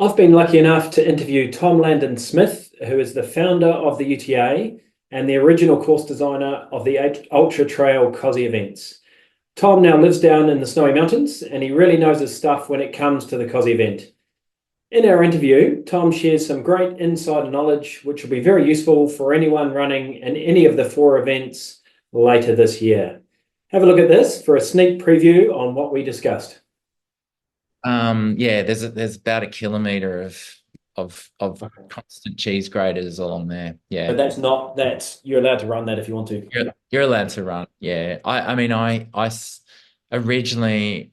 I've been lucky enough to interview Tom Landon-Smith, who is the founder of the UTA and the original course designer of the Ultra Trail Kosci Events. Tom now lives down in the Snowy Mountains and he really knows his stuff when it comes to the Kosci event. In our interview, Tom shares some great insider knowledge which will be very useful for anyone running in any of the four events later this year. Have a look at this for a sneak preview on what we discussed. Yeah, there's about a kilometre of constant cheese graters along there. But Yeah. that's you're allowed to run that if you want to. You're allowed to run. Yeah. Originally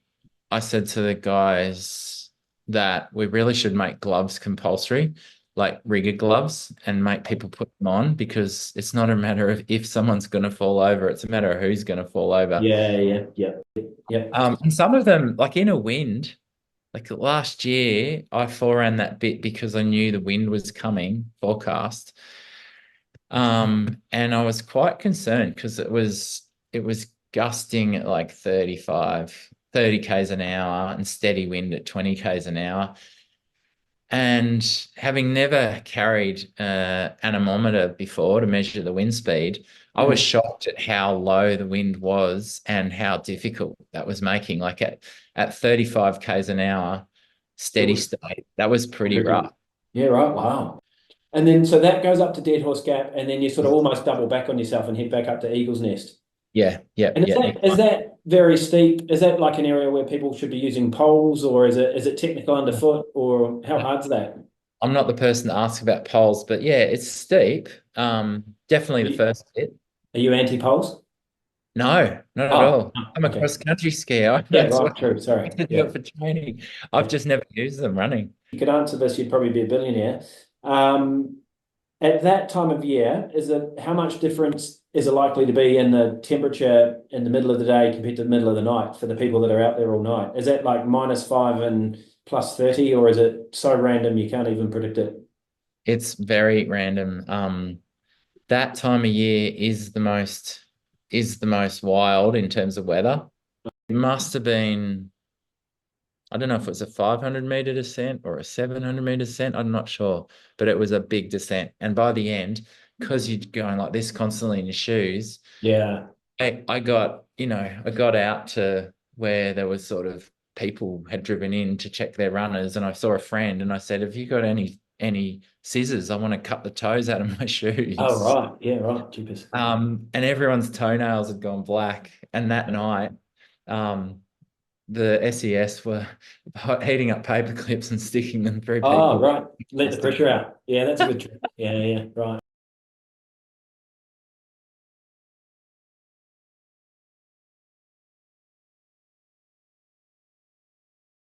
I said to the guys that we really should make gloves compulsory, like rigger gloves, and make people put them on, because it's not a matter of if someone's going to fall over, it's a matter of who's going to fall over. Yeah. And some of them, like in a wind, like last year, I foreran that bit because I knew the wind was coming, forecast. And I was quite concerned because it was gusting at like 30 k's an hour and steady wind at 20 k's an hour. And having never carried an anemometer before to measure the wind speed, I was shocked at how low the wind was and how difficult that was making. Like at 35 k's an hour, steady state, that was pretty rough. Yeah, right. Wow. And then so that goes up to Dead Horse Gap, and then you sort of almost double back on yourself and head back up to Eagle's Nest. Yeah, yeah, And yeah. is that very steep? Is that like an area where people should be using poles, or is it technical underfoot, or how hard's that? I'm not the person to ask about poles, but yeah, it's steep. Definitely Are the you, first bit. are you anti-poles? No, not at Oh, all. I'm a okay. cross-country skier. Yeah, That's right. what True. Sorry. I do Yeah. it for training. I've just never used them running. You could answer this, you'd probably be a billionaire. Um, at that time of year, is it how much difference is it likely to be in the temperature in the middle of the day compared to the middle of the night for the people that are out there all night? Is that like -5 and +30, or is it so random you can't even predict it? It's very random. That time of year is the most wild in terms of weather. It must have been, I don't know if it was a 500-meter descent or a 700-meter descent. I'm not sure, but it was a big descent. And by the end, because you're going like this constantly in your shoes, Yeah. I got out to where there was sort of people had driven in to check their runners, and I saw a friend and I said, "Have you got any scissors? I want to cut the toes out of my Oh, shoes." right. Yeah, right. Jeepers. And everyone's toenails had gone black. And that night, um, the SES were heating up paper clips and sticking them through Oh, people. right. Let the pressure out. Yeah, that's a good trick. Yeah, right.